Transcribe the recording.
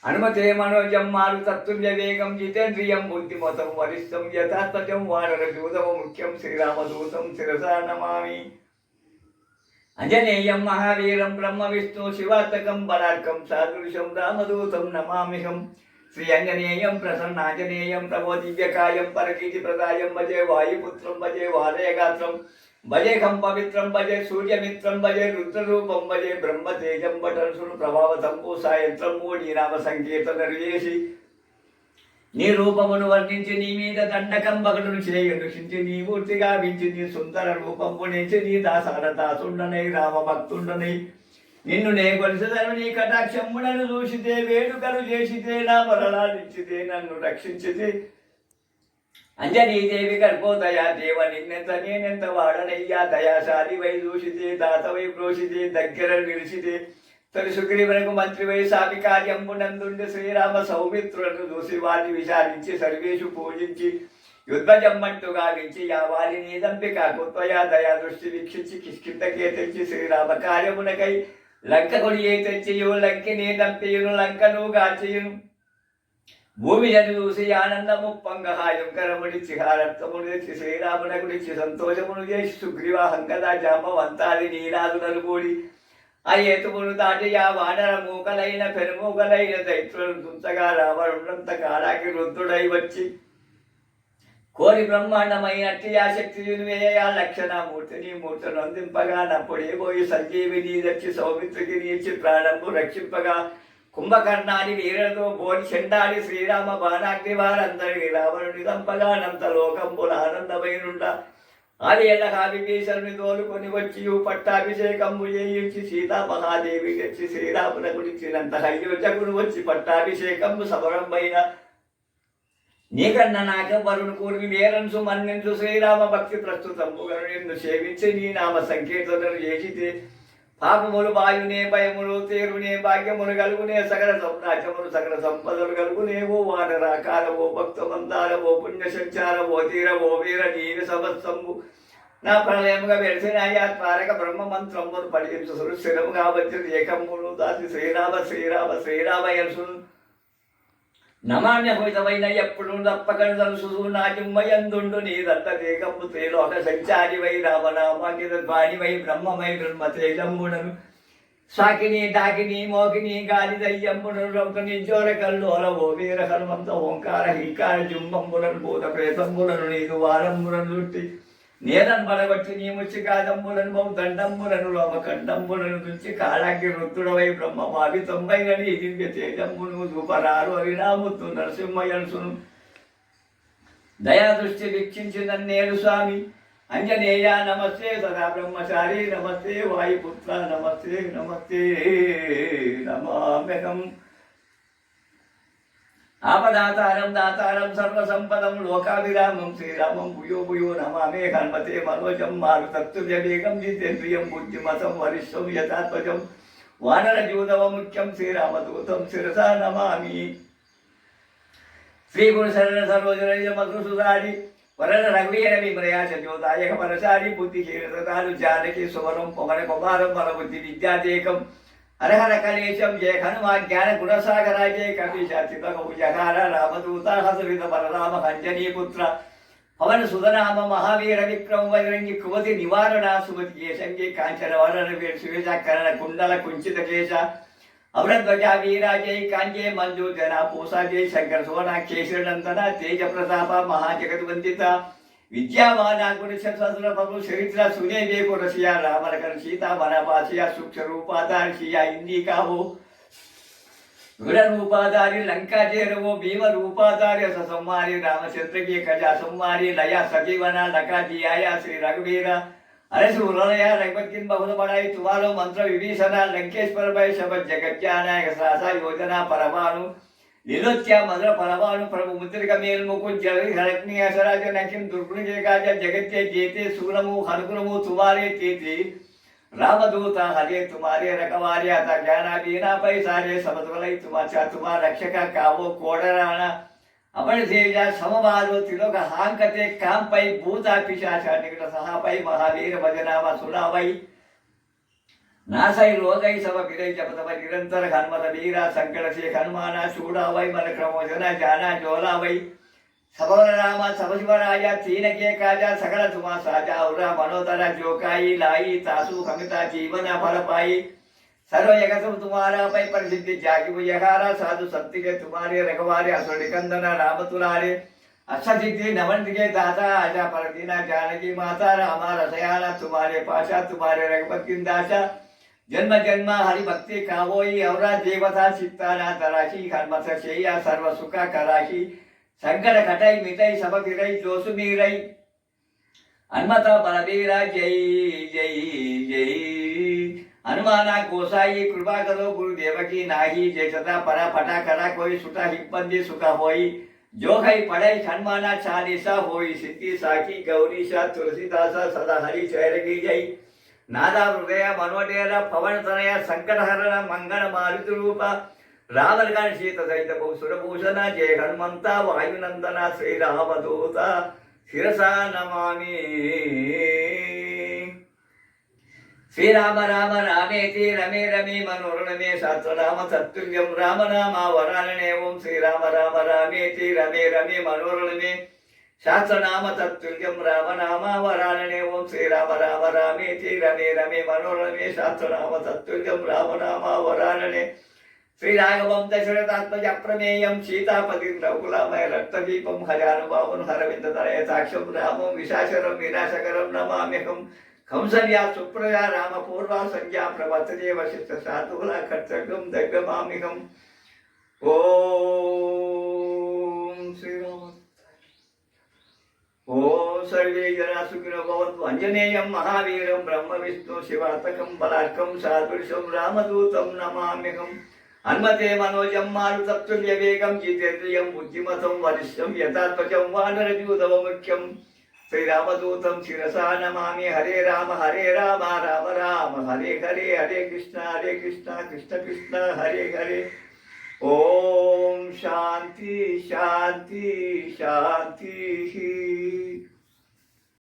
హనుమతే మనోజం మారుతత్తుల్య వేగం జితేంద్రియం బుద్ధిమతం వరిష్టం యథాత్మజం వానరదూతం ముఖ్యం శ్రీరామదూతం శిరసా నమామి. అంజనేయం మహావీరం బ్రహ్మ విష్ణు శివాత్మకం బలార్కం సాదృశం రామదూతం నమామిహం. శ్రీ అంజనేయం ప్రసన్నాంజనేయం ప్రభో దివ్యకాయం పరకీతి ప్రదాయం భజే వాయుపుత్రం భజే వాలయగాత్రం భజేహం పవిత్రం భజే సూర్యమిత్రం భజే రుద్రరూపం భజే బ్రహ్మతేజం భటర్సును ప్రభావతంపు సాయంత్రము నీ నామ సంకీర్తన చేసి నీ రూపమును వర్ణించి నీ మీద దండకం బగడును చేయనుషించి నీ మూర్తిగా వించి నీ సుందర రూపము నుంచి నీ దాసాల దాసుండనై రామ భక్తుండనై నిన్ను నే కొలిసదను నీ కటాక్షములను చూసితే వేడుకలు చేసితే నా మరణాలిచ్చితే నన్ను రక్షించితే అంజనీదేవి గర్భోదయా దేవ నిన్నెంత నేనెంత వాడనయ్యా దయాశాలి వై దూషితే దాతవై ప్రోషితే దగ్గర నిలిచితే తొలి సుగ్రీవునకు మంత్రివై సామి కార్యంబునందుండి శ్రీరామ సౌమిత్రులను చూసి వారిని విచారించి సర్వేషు పూజించి యుద్ధజమ్మంటు గావించి యా వారిని దంపిక కుత్వయా దయా దృష్టి వీక్షించి కిష్కింతకే తెచ్చి శ్రీరామ కార్యమునకై లంక కొడియే తెచ్చియు లంకిని దంపియును లంకను గాచియును భూమి జను చూసి ఆనందము పంగహాయం కరముడిచ్చి హారత్వమునిచ్చి శ్రీరామునకుడిచ్చి సంతోషమును చేసి సుగ్రీవాహంకదా జాంబవంతాది నీరాదు నలుగూడి ఆ ఏతుమును దాటి ఆ వానర మూకలైన పెనుమూకలైన దైత్రులను తుంచగా రావణుడంత కాలాకి రుద్రుడై వచ్చి కోరి బ్రహ్మాండమైనట్టి ఆ శక్తిని వేయ లక్షణమూర్తిని మూర్తిని అందింపగా నప్పుడే పోయి సంజీవిని దచ్చి సౌమిత్రికి నీచి ప్రాణంబు రక్షింపగా కుంభకర్ణాది వీరులతో బోని చెండాడి శ్రీరామ బాణాగ్ని వారందరి రావణుని దంపగా అనంత లోకంబుల ఆనందమైనుండ ఆది ఎల్లగా విభీషణుని తోలుకొని వచ్చి పట్టాభిషేకంబు చేయించి సీతా మహాదేవి తెచ్చి శ్రీరాముల గురించినంత అయోధ్యకుడు వచ్చి పట్టాభిషేకంబు సమరంబైన నీకన్న నాకెవ్వరును కూర్మి వేరంసు మన్నించు శ్రీరామ భక్తి ప్రస్తుతంబుగా నిన్ను సేవించి నీ నామ సంకీర్తనలు చేసితే పాపములు వాయునే భయములు తేరునే భాగ్యములు కలుగునే సకల సౌరాజ్యములు సకల సంపదలు కలుగునే ఓ వానరాకార ఓ భక్తమందార ఓ పుణ్య సంచార ఓ తీర ఓ వీర నీరు సమస్తంబు నా ప్రళయముగా వెలిసినాయా తారక బ్రహ్మ మంత్రమును పఠించు సుస్థిరముగా వచ్చిన ఏకములు దాసి శ్రీరామ శ్రీరామ శ్రీరామ యల్సును నమాన్యభూతమైన ఎప్పుడు తప్పకను తలుసు నాజిమ్మయందుండు నీదంత దేకంబు త్రిలోక సంచారి వై రామనామాంకిత ధ్వాని వై బ్రహ్మమై బ్రహ్మతేజంబుడను సాకిని డాకిని మోకిని గాలి దయ్యంబుడను రౌతని జోరకల్లోల ఓ వీర హనుమంత ఓంకార హీకార జుంబంబులను భూత ప్రేతంబులను నీకు వారంబులను చుట్టి నేదన్ బలగొట్టి నీ ముచ్చి కాదంబులను బహు దండంబులను లోమకండంబులను నుంచి కాళాగ్ని రుద్రుడవై బ్రహ్మ భావితంబైన నీ దివ్య తేజంబును దూపరారు హరినాముత్తు నరసింహయల్సును దయాదృష్టి వీక్షించి నన్నేడు స్వామి అంజనేయ నమస్తే సదా బ్రహ్మచారి నమస్తే వాయుపుత్ర నమస్తే నమస్తే నమామ్యహం. ఆపదాతారం దాతారం సర్వసంపదం లోకాభిరామం శ్రీరామం భూయో భూయో నమామే హనుమతే మనోజం మారుతత్తుల్య వేగం జితేంద్రియం బుద్ధిమతం వరిష్టం యథాత్మజం వానరజూతవ ముఖ్యం శ్రీరామదూతం శిరసా నమామి. శ్రీ గురు శరణ సరోజనయ మధుసుధారి వరణ రఘువీర విమరయాచ జ్యోతాయక పరశారి బుద్ధి చేరతాలు జానకి సువరం పవన కుమారం మన బుద్ధి విద్యాదేకం హరహర కలేశం జయ హనుమా జ్ఞాన గుణసాగరా జయ కపిశాచితగౌజహార రామదూత హసరిత బలరామ అంజనీపుత్ర పవన సుధనామ మహావీర విక్రమ వైరంగి కుమతి నివారణ సుమతి కేశంగి కాంచన వర్ణ శివచకరణ కుండల కుంచిత కేశ అమరధ్వజ వీరా జై కాంజే మంజు జన పూసా జై శంకర సోన కేశనందన తేజ ప్రతాప మహాజగద్వందిత విద్యావాన గుణశస్ర ప్రభు చరిత్ర సునే వేకు రసియా రామరకర సీతా వనపాసియా సూక్ష్మ రూపాధారిషియా ఇందికావో గుర రూపాధారి లంకా చేరవో భీమ రూపాధారి సంహారి రామచంద్రకి కజా సంహారి లయ సజీవన లకాజియాయ శ్రీ రఘువీర అరసు ఉరలయ రఘుపతిన్ బహుళ బడాయి తువాలో మంత్ర విభీషణ లంకేశ్వర భయ శబద్ జగజ్జానాయక శ్రాస యోజన పరమాను లీలోత్య మధుర పరమాను ప్రభు ముద్రిక మేల్ముకు జలి హరగ్ని అసరాజ నకిం దుర్గుణిజేగాజ జగత్య జేతే సూరము హనుకులము తుమారే తేతి రామదూత హరే తుమారే రకవారే అత జ్ఞాన వీణాపై సారే సమతులై తుమాచా తుమా రక్షక కావో కోడరాణ అపరిసేజ సమవాదో తిలోక హాంకతే కాంపై భూత పిశాచ నికట సహాపై మహావీర భజనామ సునావై नासै रोगै सब फिरै जपतप निरंतर हनुमत वीरा संकट से हनुमाना चूड़ा वै मन क्रमोचना जाना जोला वै सबल राम सब शिव राजा तीन के काजा सकल तुमा साजा उरा मनोदरा जोकाई लाई तासु हमिता जीवन फल पाई सर्व जगत तुम्हारा पै प्रसिद्धि जागी यहारा साधु सत्य के तुम्हारे रखवारे असुर निकंदन राम तुलारे अष्टसिद्धि नवंत के दाता आशा परदीना जानकी माता रामा रसयाना तुम्हारे पाशा तुम्हारे रघुपति दासा जन्म जन्म हरि भक्ति कावोई औरा देवता चित्ताना तराशी हनुमत शेया सर्व सुख कराशी संकट घटई मिटई सब फिरई जोसु मीरई हनुमत बलबीरा जय जय जय हनुमाना गोसाई कृपा करो गुरुदेव की नाही जय सदा परा फटा करा कोई सुटा हिब्बंदी सुख होई जो खई पढ़ई हनुमाना चालीसा होई सिद्धि साखी गौरीशा तुलसीदासा सदा हरि चैर की जय नादा हृदय मनोडेर पवन तनय संकटहरण मंगल मारुति रूप रावण शीत सहित सुरभूषण जय हनुमंत वायुनंदन श्री रामदूत शिरसा नमामि श्री राम राम रामेति रमे रमे मनोरमे सहस्रनाम तत्तुल्यं राम नाम वरानने ओम श्री राम राम रामेति रमे रमे मनोरमे शास्त्रनाम तत्तुल्यं राम नाम वरानने ओम श्री राम राम रामेति रमे रमे मनोरमे शास्त्रनाम तत्तुल्यं राम नाम वरानने श्री राघवं दशरथात्मज प्रमेयं सीतापतिं रघुकुलामय रक्तदीपं हजानुभावं हरविन्दतनयसाक्षं रामं विशाचरं विनाशकरं नमाम्यहं कंसल्या सुप्रजा रामपूर्वा संज्ञा प्रवर्तते वशिष्ठ साधुला कर्तव्यं दैवमाम्यहम् ओम श्री राम ओम सर्वे जना सुखिनो भवन्तु अंजनेयं महावीरं ब्रह्म विष्णु शिवात्मकं बलार्कं सादृशं रामदूतं नमाम्यहम् हनुमते मनोजं मारुततुल्य वेगं जितेन्द्रियं बुद्धिमतं वरिष्ठं यथात्वचं वानरजूतवमुख्यं श्रीरामदूतं शिरसा नमामि हरे राम राम राम हरे हरे हरे कृष्ण कृष्ण कृष्ण हरे हरे ओम शांति शांति शांति।